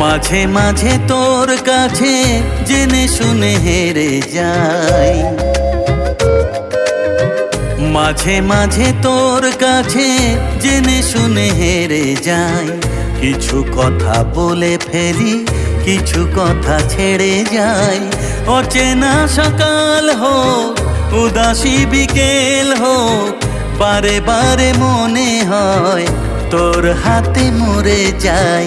মাঝে মাঝে তোর কাছে জেনে শুনে হেরে যাই, মাঝে মাঝে তোর কাছে জেনে শুনে হেরে যাই। কিছু কথা বলে ফেলি, কিছু কথা ছেড়ে যাই। অচেনা সকাল হোক, উদাসী বিকেল হোক, বারে বারে মনে হয় তোর হাতে মরে যাই।